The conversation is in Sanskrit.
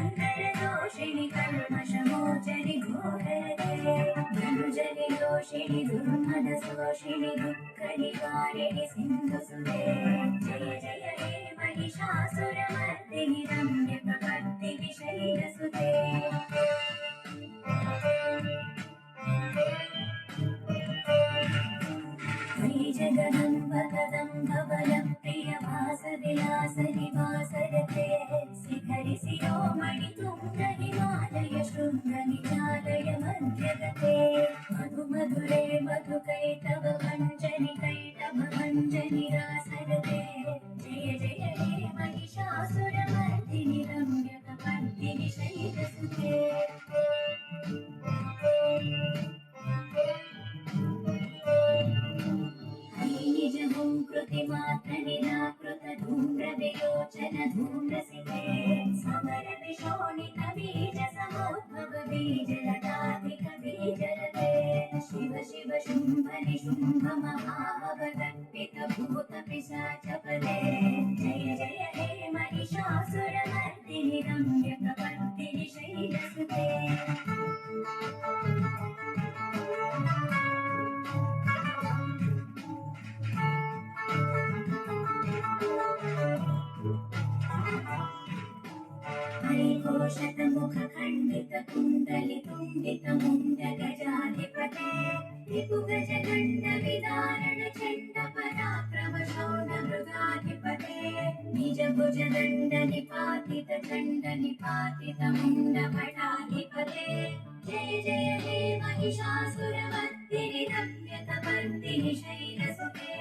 शङ्करदोषिणि कल्मषमोचनि घोरते धनुजनि दोषिणि दुर्मदशोषिणि दुःखनिवारिणि सिन्धुसुते जय जय हे महिषासुरमर्दिनि रम्यकपर्दिनि शैलसुते जगदम्ब कदम्ब बलं प्रियवासविलासनिवासरते शिखरि शिरोमणि तुङ्ग हिमालय शृङ्ग निचालय मध्यगते मधु मधुरे मधुकैटव मञ्जनि कैटभ मञ्जनि रासरते जय जय हे महिषासुरमर्दिनि रम्यकपर्दिनि शैलसुते निजहुं कृतिमात्र निराकृत धूम्रविलोचन धूम्रसिते समरविशोणित बीज समोद्भव बीजलताधिक बीजलते शिव शिव शुम्भ निशुम्भ महावदर्पित भूत पिशाचपदे जय जय हे महिषासुरमर्दिनि रम्यकपर्दिनि शैलसुते हरिघोषतमुख खण्डित कुण्डलि तुण्डित मुण्ड गजाधिपते रिपुगज गण्ड विदारण चण्ड पराक्रम शौण्ड मृगाधिपते निज भुज दण्ड निपातित चण्ड निपातित मुण्ड भटाधिपते जय जय हे महिषासुरमर्दिनि रम्यकपर्दिनि शैलसुते